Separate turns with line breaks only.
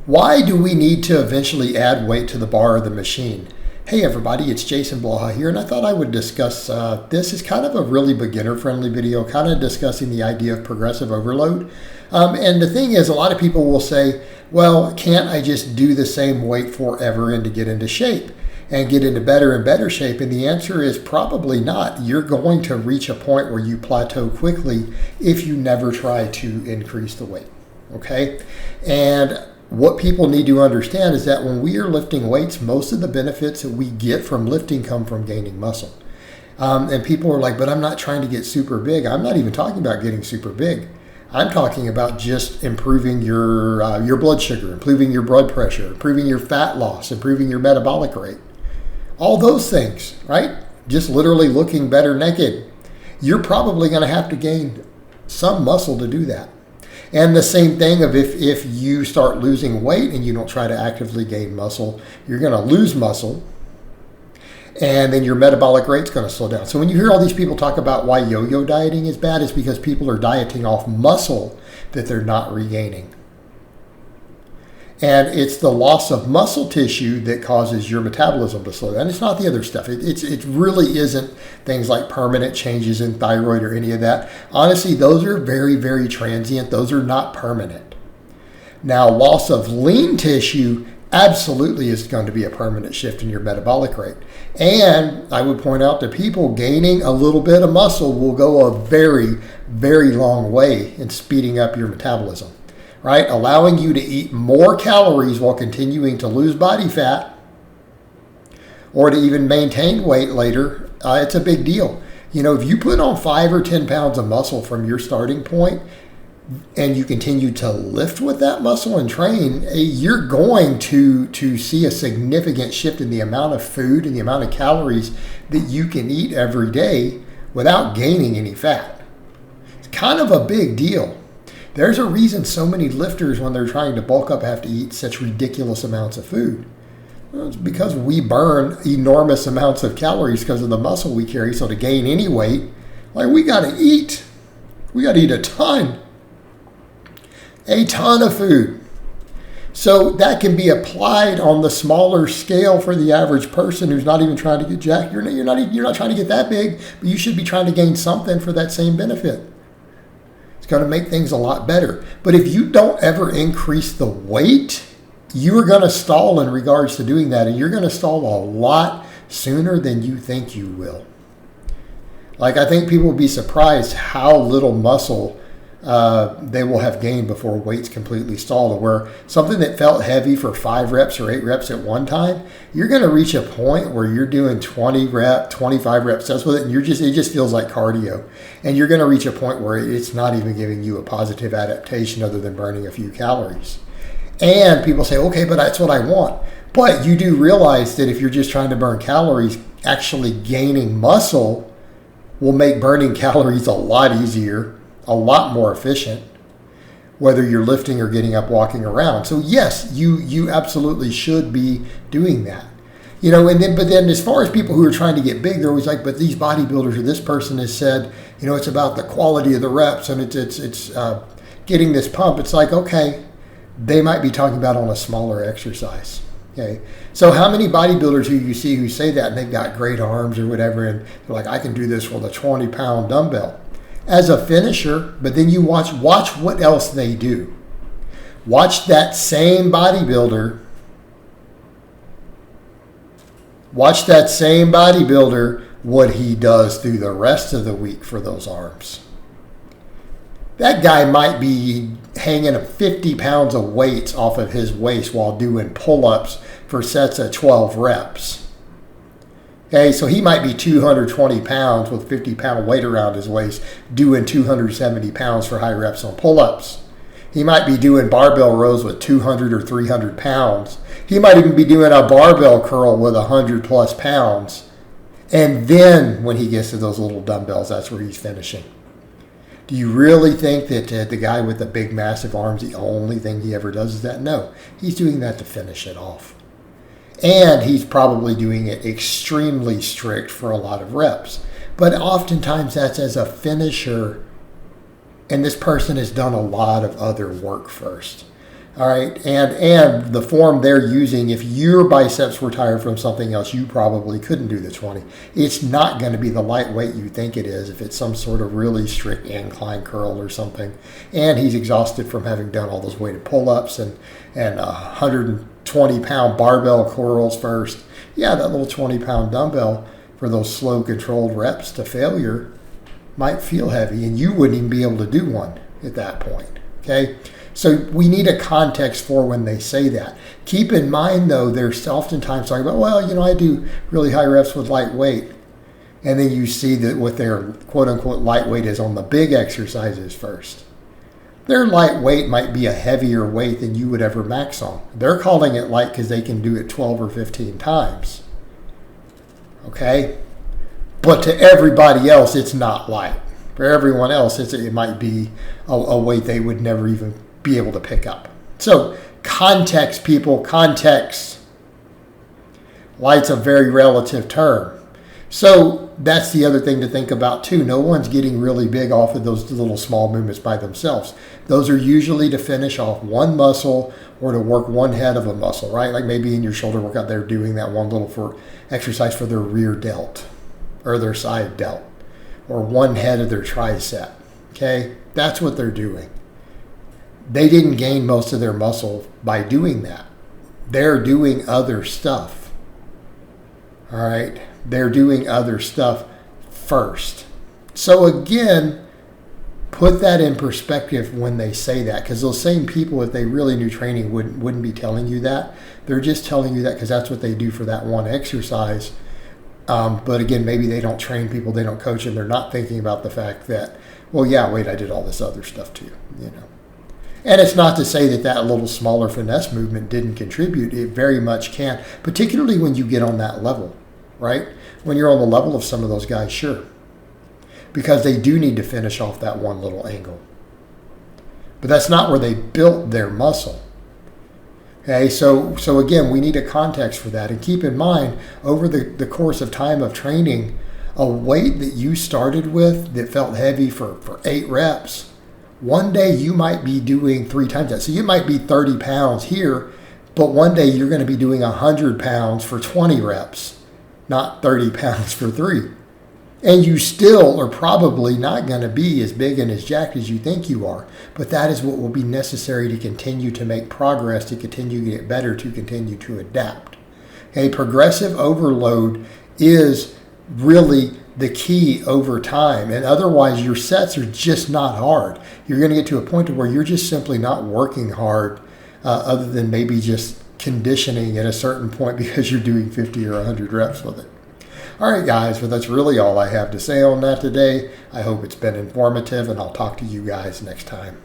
Why do we need to eventually add weight to the bar or the machine? Hey everybody, it's Jason Blaha here, and I thought I would discuss, this is kind of a really beginner-friendly video, kind of discussing the idea of progressive overload. And the thing is, a lot of people will say, well, can't I just do the same weight forever and to get into shape and get into better and better shape? And the answer is probably not. You're going to reach a point where you plateau quickly if you never try to increase the weight, okay? And what people need to understand is that when we are lifting weights, most of the benefits that we get from lifting come from gaining muscle. And people are like, but I'm not trying to get super big. I'm not even talking about getting super big. I'm talking about just improving your blood sugar, improving your blood pressure, improving your fat loss, improving your metabolic rate. All those things, right? Just literally looking better naked. You're probably going to have to gain some muscle to do that. And the same thing of if you start losing weight and you don't try to actively gain muscle, you're going to lose muscle, and then your metabolic rate's going to slow down. So when you hear all these people talk about why yo-yo dieting is bad, it's because people are dieting off muscle that they're not regaining. And it's the loss of muscle tissue that causes your metabolism to slow down. It's not the other stuff. It really isn't things like permanent changes in thyroid or any of that. Honestly, those are very, very transient. Those are not permanent. Now, loss of lean tissue absolutely is going to be a permanent shift in your metabolic rate. And I would point out to people, gaining a little bit of muscle will go a very, very long way in speeding up your metabolism. Right? Allowing you to eat more calories while continuing to lose body fat or to even maintain weight later, it's a big deal. You know, if you put on 5 or 10 pounds of muscle from your starting point and you continue to lift with that muscle and train, you're going to see a significant shift in the amount of food and the amount of calories that you can eat every day without gaining any fat. It's kind of a big deal. There's a reason so many lifters, when they're trying to bulk up, have to eat such ridiculous amounts of food. Well, it's because we burn enormous amounts of calories because of the muscle we carry. So to gain any weight, like we got to eat. We got to eat a ton of food. So that can be applied on the smaller scale for the average person who's not even trying to get jacked. You're not trying to get that big, but you should be trying to gain something for that same benefit. Going to make things a lot better. But if you don't ever increase the weight, you are going to stall in regards to doing that, and you're going to stall a lot sooner than you think you will. Like, I think people will be surprised how little muscle they will have gained before weight's completely stalled, where something that felt heavy for 5 reps or 8 reps at one time, you're going to reach a point where you're doing 20 reps, 25 reps sets with it, and it just feels like cardio. And you're going to reach a point where it's not even giving you a positive adaptation other than burning a few calories. And people say, okay, but that's what I want. But you do realize that if you're just trying to burn calories, actually gaining muscle will make burning calories a lot easier, a lot more efficient, whether you're lifting or getting up, walking around. So yes, you absolutely should be doing that. You know, but then as far as people who are trying to get big, they're always like, but these bodybuilders or this person has said, you know, it's about the quality of the reps and it's getting this pump. It's like, okay, they might be talking about on a smaller exercise. Okay, so how many bodybuilders who you see who say that and they've got great arms or whatever, and they're like, I can do this with a 20-pound dumbbell as a finisher, but then you watch what else they do. Watch that same bodybuilder what he does through the rest of the week for those arms. That guy might be hanging 50 pounds of weights off of his waist while doing pull-ups for sets of 12 reps. Okay, so he might be 220 pounds with 50-pound weight around his waist doing 270 pounds for high reps on pull-ups. He might be doing barbell rows with 200 or 300 pounds. He might even be doing a barbell curl with 100 plus pounds. And then when he gets to those little dumbbells, that's where he's finishing. Do you really think that the guy with the big, massive arms, the only thing he ever does is that? No, he's doing that to finish it off. And he's probably doing it extremely strict for a lot of reps. But oftentimes that's as a finisher, and this person has done a lot of other work first. All right, and the form they're using, if your biceps were tired from something else, you probably couldn't do the 20. It's not going to be the lightweight you think it is if it's some sort of really strict incline curl or something. And he's exhausted from having done all those weighted pull-ups and 120-pound barbell curls first. Yeah, that little 20-pound dumbbell for those slow, controlled reps to failure might feel heavy, and you wouldn't even be able to do one at that point, okay? So we need a context for when they say that. Keep in mind, though, they're oftentimes talking about, well, I do really high reps with lightweight. And then you see that what their quote-unquote lightweight is on the big exercises first. Their lightweight might be a heavier weight than you would ever max on. They're calling it light because they can do it 12 or 15 times. Okay? But to everybody else, it's not light. For everyone else, it might be a weight they would never even be able to pick up. So context, people, context. Light's a very relative term. So that's the other thing to think about too. No one's getting really big off of those little small movements by themselves. Those are usually to finish off one muscle or to work one head of a muscle, right? Like maybe in your shoulder workout, they're doing that one little exercise for their rear delt or their side delt or one head of their tricep. Okay, that's what they're doing. They didn't gain most of their muscle by doing that. They're doing other stuff. All right? They're doing other stuff first. So again, put that in perspective when they say that, because those same people, if they really knew training, wouldn't be telling you that. They're just telling you that because that's what they do for that one exercise. But again, maybe they don't train people, they don't coach, and they're not thinking about the fact that, well, yeah, wait, I did all this other stuff too, And it's not to say that little smaller finesse movement didn't contribute. It very much can, particularly when you get on that level, right? When you're on the level of some of those guys, sure. Because they do need to finish off that one little angle. But that's not where they built their muscle. Okay, so again, we need a context for that. And keep in mind, over the course of time of training, a weight that you started with that felt heavy for 8 reps, one day you might be doing 3 times that. So you might be 30 pounds here, but one day you're going to be doing 100 pounds for 20 reps, not 30 pounds for 3. And you still are probably not going to be as big and as jacked as you think you are. But that is what will be necessary to continue to make progress, to continue to get better, to continue to adapt. Okay, progressive overload is really the key over time. And otherwise, your sets are just not hard. You're going to get to a point where you're just simply not working hard other than maybe just conditioning at a certain point because you're doing 50 or 100 reps with it. All right, guys, well, that's really all I have to say on that today. I hope it's been informative, and I'll talk to you guys next time.